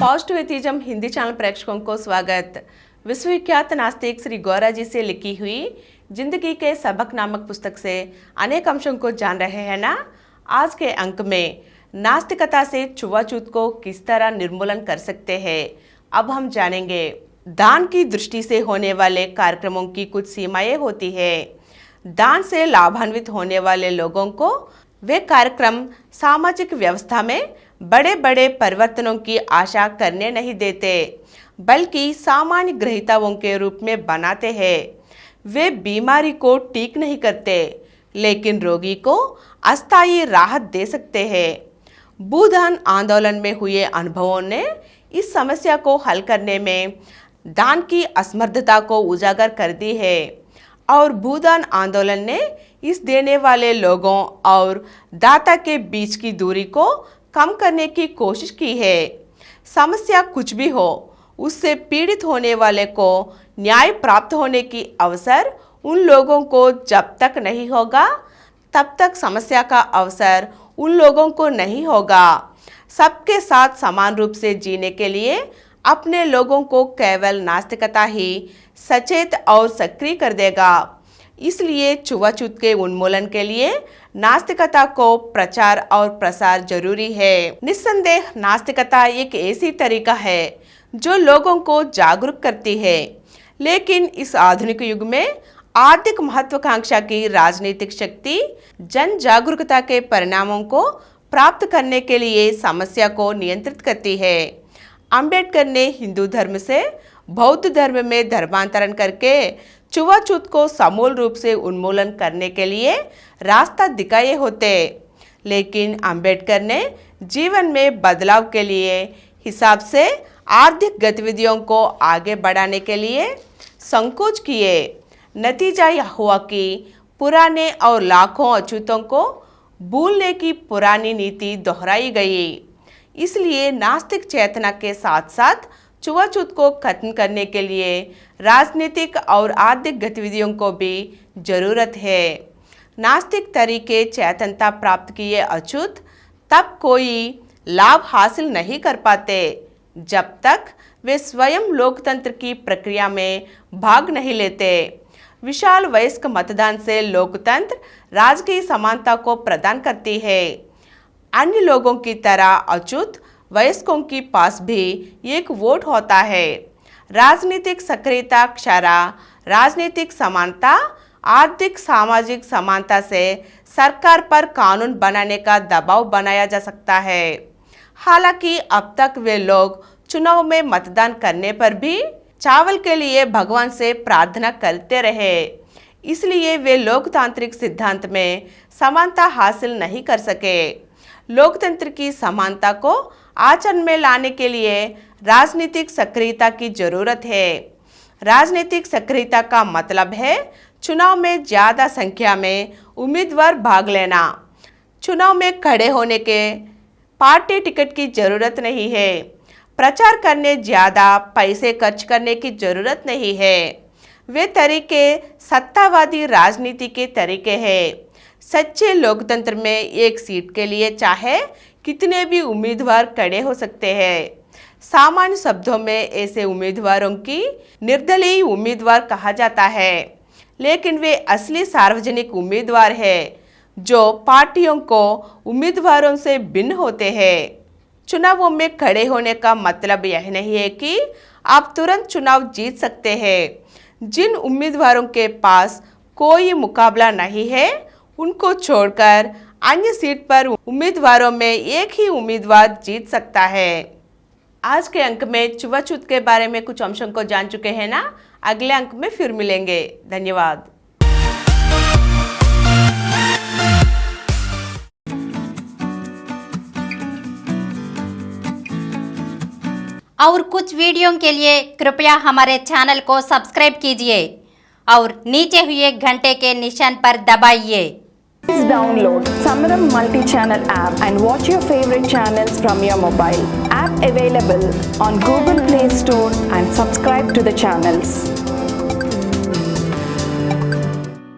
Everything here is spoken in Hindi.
पॉजिटिविज्म हिंदी चैनल प्रेक्षकों को स्वागत। विश्वविख्यात नास्तिक श्री गौरा जी से लिखी हुई जिंदगी के सबक नामक पुस्तक से अनेक अंशों को जान रहे हैं ना। आज के अंक में नास्तिकता से छुआछूत को किस तरह निर्मूलन कर सकते हैं, अब हम जानेंगे। दान की दृष्टि से होने वाले कार्यक्रमों की कुछ सीमाएं होती है। दान से लाभान्वित होने वाले लोगों को वे कार्यक्रम सामाजिक व्यवस्था में बड़े बड़े परिवर्तनों की आशा करने नहीं देते, बल्कि सामान्य ग्रहिताओं के रूप में बनाते हैं। वे बीमारी को ठीक नहीं करते, लेकिन रोगी को अस्थायी राहत दे सकते हैं। भूदान आंदोलन में हुए अनुभवों ने इस समस्या को हल करने में दान की असमर्थता को उजागर कर दी है, और भूदान आंदोलन ने इस देने वाले लोगों और दाता के बीच की दूरी को कम करने की कोशिश की है। समस्या कुछ भी हो, उससे पीड़ित होने वाले को न्याय प्राप्त होने की अवसर उन लोगों को जब तक नहीं होगा, तब तक समस्या का अवसर उन लोगों को नहीं होगा। सबके साथ समान रूप से जीने के लिए अपने लोगों को केवल नास्तिकता ही सचेत और सक्रिय कर देगा। इसलिए छुआछूत के उन्मूलन के लिए नास्तिकता को प्रचार और प्रसार जरूरी है। निस्संदेह नास्तिकता एक ऐसी तरीका है जो लोगों को जागरूक करती है, लेकिन इस आधुनिक युग में आर्थिक महत्वाकांक्षा की राजनीतिक शक्ति जन जागरूकता के परिणामों को प्राप्त करने के लिए समस्या को नियंत्रित करती है। अंबेडकर ने हिंदू धर्म से बौद्ध धर्म में धर्मांतरण करके छुआछूत को समूल रूप से उन्मूलन करने के लिए रास्ता दिखाए होते, लेकिन अंबेडकर ने जीवन में बदलाव के लिए हिसाब से आर्थिक गतिविधियों को आगे बढ़ाने के लिए संकोच किए। नतीजा यह हुआ कि पुराने और लाखों अछूतों को भूलने की पुरानी नीति दोहराई गई। इसलिए नास्तिक चेतना के साथ साथ छुआछूत को खत्म करने के लिए राजनीतिक और आर्थिक गतिविधियों को भी जरूरत है। नास्तिक तरीके चेतनता प्राप्त किए अछूत तब कोई लाभ हासिल नहीं कर पाते जब तक वे स्वयं लोकतंत्र की प्रक्रिया में भाग नहीं लेते। विशाल वयस्क मतदान से लोकतंत्र राजकीय समानता को प्रदान करती है। अन्य लोगों की तरह अछूत वयस्कों के पास भी एक वोट होता है। राजनीतिक सक्रियता क्षरा राजनीतिक समानता आर्थिक सामाजिक समानता से सरकार पर कानून बनाने का दबाव बनाया जा सकता है। हालांकि अब तक वे लोग चुनाव में मतदान करने पर भी चावल के लिए भगवान से प्रार्थना करते रहे, इसलिए वे लोकतांत्रिक सिद्धांत में समानता हासिल नहीं कर सके। लोकतंत्र की समानता को आचरण में लाने के लिए राजनीतिक सक्रियता की जरूरत है। राजनीतिक सक्रियता का मतलब है चुनाव में ज्यादा संख्या में उम्मीदवार भाग लेना। चुनाव में खड़े होने के पार्टी टिकट की जरूरत नहीं है। प्रचार करने ज्यादा पैसे खर्च करने की जरूरत नहीं है। वे तरीके सत्तावादी राजनीति के तरीके हैं। सच्चे लोकतंत्र में एक सीट के लिए चाहे कितने भी उम्मीदवार खड़े हो सकते हैं। सामान्य शब्दों में ऐसे उम्मीदवारों की निर्दलीय उम्मीदवार कहा जाता है, लेकिन वे असली सार्वजनिक उम्मीदवार हैं जो पार्टियों को उम्मीदवारों से भिन्न होते हैं। चुनावों में खड़े होने का मतलब यह नहीं है कि आप तुरंत चुनाव जीत सकते हैं। जिन उम्मीदवारों के पास कोई मुकाबला नहीं है, उनको छोड़कर अन्य सीट पर उम्मीदवारों में एक ही उम्मीदवार जीत सकता है। आज के अंक में छुआछूत के बारे में कुछ अंशों को जान चुके हैं ना। अगले अंक में फिर मिलेंगे। धन्यवाद। और कुछ वीडियो के लिए कृपया हमारे चैनल को सब्सक्राइब कीजिए और नीचे हुए घंटे के निशान पर दबाइए। Please download Samaram multi-channel app and watch your favorite channels from your mobile. App available on Google Play Store and subscribe to the channels.